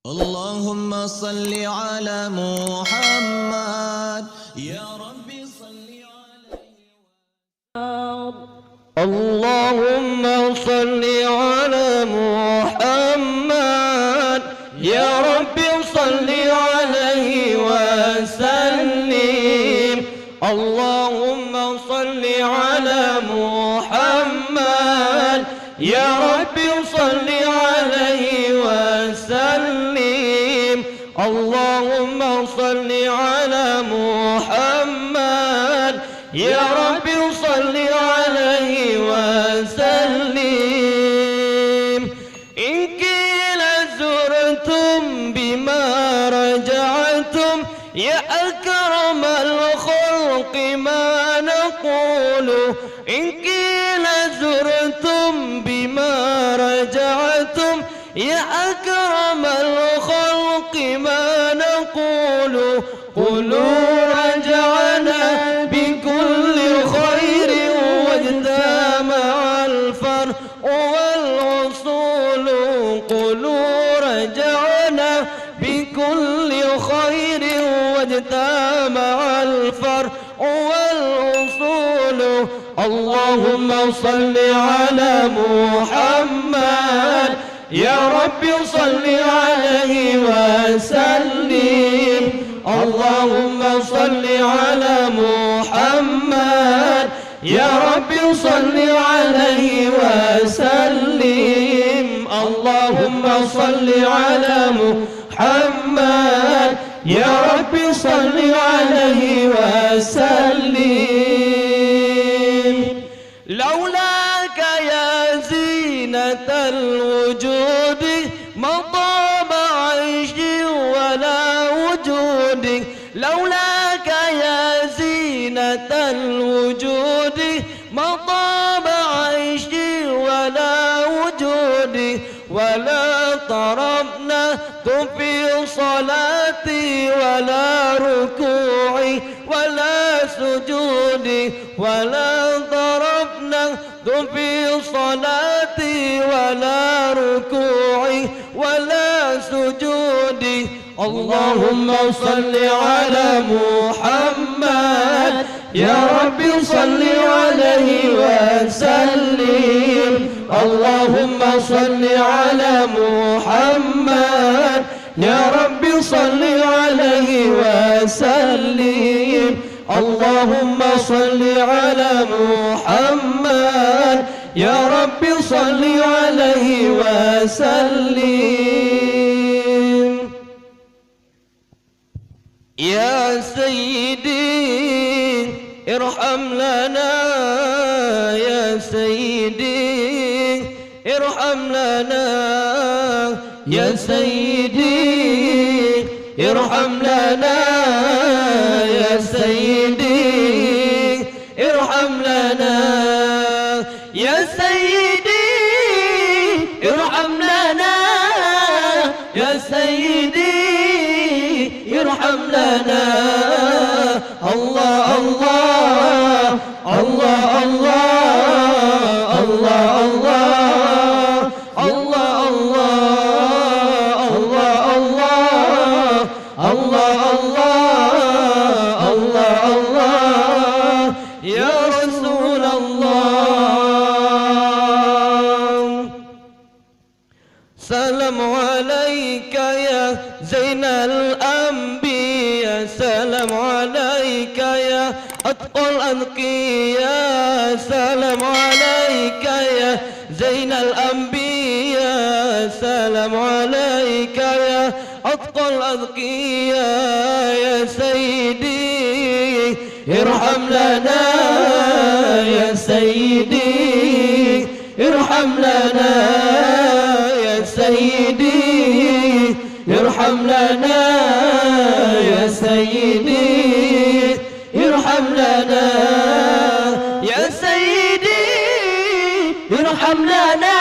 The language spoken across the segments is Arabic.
اللهم صل على محمد يا ربي صل عليه. اللهم صل على محمد يا ربي صل عليه وسلم. اللهم صل على محمد يا ربي صل عليه وسلم. اللهم صل على محمد يا ربي صل عليه وسلم. إن قيل زرتم بما رجعتم يا أكرم الخلق ما نقول. إن قيل زرتم بما رجعتم يا أكرم الخلق ما نقول. قولوا رجعنا بكل خير واجتمع الفرح والوصول. قولوا رجعنا بكل خير واجتمع الفرح والوصول. اللهم صل على محمد يا ربي صل عليه وسلم. اللهم صل على محمد يا ربي صل عليه وسلم. اللهم صل على محمد يا ربي صل عليه وسلم. لولاك يا زينة الوجود ما طاب عيشي ولا وجودي. لولاك يا زينة الوجود ما طاب عيشي ولا وجودي. ولا طربنا في صلاتي ولا ركوعي ولا سجودي. ولا ضربنا في صلاتي ولا ركوعي ولا سجودي. اللهم صل على محمد يا ربي صل عليه وسلم. اللهم صل على محمد يا ربي صل عليه وسلم. اللهم صل على محمد يا ربي صل عليه وسلم. يا سيدي ارحم لنا يا سيدي ارحم لنا يا سيدي ارحم لنا يا سيدي ارحم لنا يا سيدي ارحم لنا يا سيدي ارحم لنا. الله الله الله الله الله الله الله الله الله الله الله يا رسول الله. سلام عليك يا زين الأنبياء. سلام عليك يا أتقى الأنقياء. سلام عليك يا زين الأنبياء. سلام عليك يا أتقى الأنقياء. يا سيدي ارحم لنا يا سيدي ارحم لنا يا سيدي ارحم لنا يا سيدي ارحم لنا يا سيدي ارحم لنا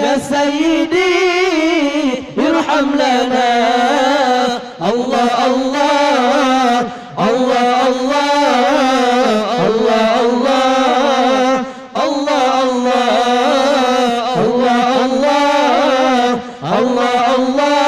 يا سيدي ارحم لنا. الله الله الله الله الله الله الله الله الله الله الله